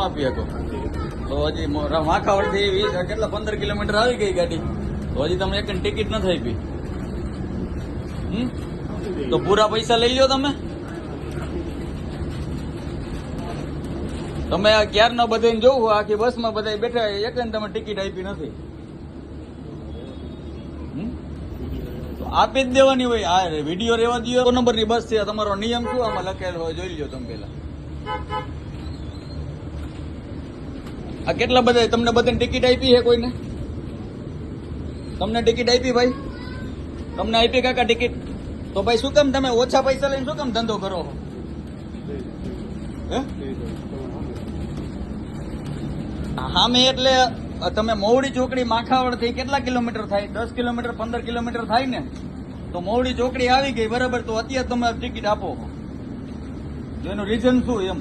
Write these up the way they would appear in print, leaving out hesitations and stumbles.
આપી શકો તો હજી માખાવડથી 20 કેટલા 15 કિલોમીટર આવી ગઈ ગાડી તો હજી તમે એક ટિકિટ નથી આપી. તો પૂરા પૈસા લઈ લો તમે. તમે આ ક્યારના બધાને જોવું આખી બસમાં બધા બેઠા એક તમે ટિકિટ આપી નથી તો આપી જ દેવાની હોય. આ વિડીયો રેવા દો. નંબરની બસ છે તમારો નિયમ શું આમાં લખેલો હોય જોઈ લો તમે પેલા. આ કેટલા બધા તમને બધાને ટિકિટ આપી છે કોઈને? તમને ટિકિટ આપી ભાઈ? તમને આપી કાકા ટિકિટ? તો ભાઈ શું કામ તમે ઓછા પૈસા લઈને શું કામ ધંધો કરો? હા મેં એટલે તમે મોવડી ચોકડી માખાવડ થી કેટલા કિલોમીટર થાય? 10 કિલોમીટર 15 કિલોમીટર થાય ને. તો મોવડી ચોકડી આવી ગઈ બરાબર, તો અત્યારે તમે ટિકિટ આપો. એનું રીઝન શું એમ?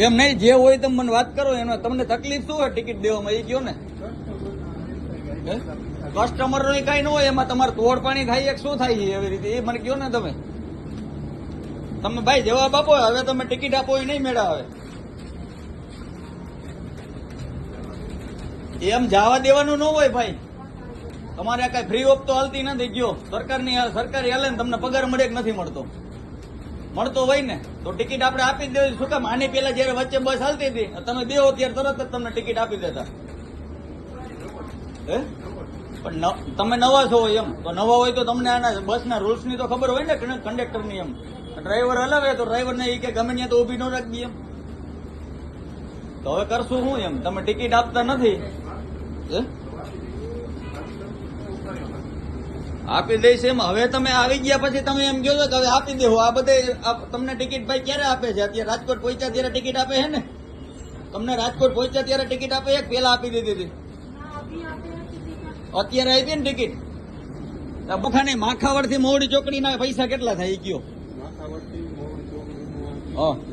એમ નહીં, જે હોય તમે મને વાત કરો. એમાં તમને તકલીફ શું હોય ટિકિટ દેવામાં એ કયો ને. કસ્ટમર નો કઈ ન હોય, એમાં તમારે તોડ પાણી થાય એક શું થાય એવી રીતે એ મને કયો ને તમે. તમે ભાઈ જવાબ આપો. હવે તમે ટિકિટ આપો એ નહીં મેળા આવે. એમ જવા દેવાનું ન હોય ભાઈ. તમારે આ કઈ ફ્રી ઓફ તો હાલતી નથી. ગયો સરકારી હાલે ને તમને પગાર મળે કે નથી મળતો? મળતો હોય ને તો ટિકિટ આપણે આપી જ દેવી. શું કામ આની પેલા જયારે વચ્ચે બસ હાલતી હતી તમે દેવો ત્યારે તરત જ તમને ટિકિટ આપી દેતા. પણ તમે નવા છો એમ તો નવા હોય તો તમને આના બસના રૂલ્સ ની તો ખબર હોય ને કંડક્ટર ની. એમ ડ્રાઈવર હલાવે તો ડ્રાઈવર ને કે ગમે ત્યાં તો ઉભી ન રાખી એમ. તો હવે કરશું શું એમ? તમે ટિકિટ આપતા નથી. આપી દઈશ એમ. હવે તમે આવી ગયા પછી તમે એમ કહો છો કે હવે આપી દેવો. આ બધે તમને ટિકિટ ભાઈ ક્યારે આપે છે? અત્યારે રાજકોટ પહોંચ્યા ત્યારે ટિકિટ આપે છે ને? તમને રાજકોટ પહોંચ્યા ત્યારે ટિકિટ આપે એક પેલા આપી દીધી હતી. અત્યારે આપી ને ટિકિટ. બખાની માખાવડ થી મોવડી ચોકડી ના પૈસા કેટલા થાય કયો?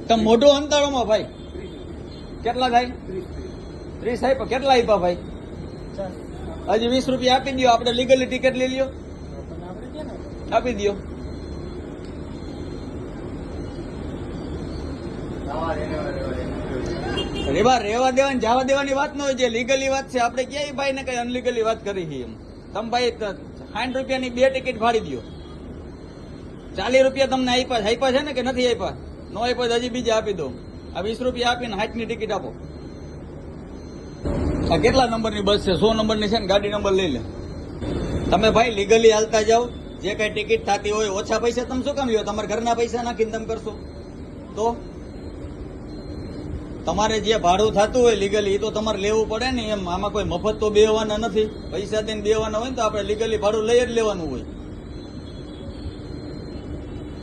તમે મોઢો અંતાળો માં ભાઈ કેટલા થાય? 30 આપ્યા. કેટલા આપ્યા ભાઈ? હજી 20 રૂપિયા આપી દો. આપણે લીગલી ટિકિટ લઈ લ્યો. આપી દો. રેવા દેવાની જવા દેવાની વાત ન હોય. જે લીગલી વાત છે આપણે ક્યાંય ભાઈ ને કઈ અનલીગલી વાત કરી છે એમ. તમે ભાઈ 60 રૂપિયાની 2 ટિકિટ ફાડી દો. 40 રૂપિયા તમને આપ્યા છે ને કે નથી આપ્યા? નો આપ્યા હજી બીજા આપી દો. આ 20 રૂપિયા આપીને 60 ની ટિકિટ આપો. આ કેટલા નંબરની બસ છે? 100 નંબરની છે ને. ગાડી નંબર લઈ લે. તમે ભાઈ લીગલી હાલતા જાઓ. જે કઈ ટિકિટ થતી હોય ઓછા પૈસા તમે શું કામ લ્યો? તમારા ઘરના પૈસા નાખીને તમે કરશો તો તમારે જે ભાડું થતું હોય લીગલી એ તો તમારે લેવું પડે ને એમ. આમાં કોઈ મફત તો બેહવાના નથી. પૈસા દઈને બેહવાના હોય ને તો આપણે લીગલી ભાડું લઈ જ લેવાનું હોય.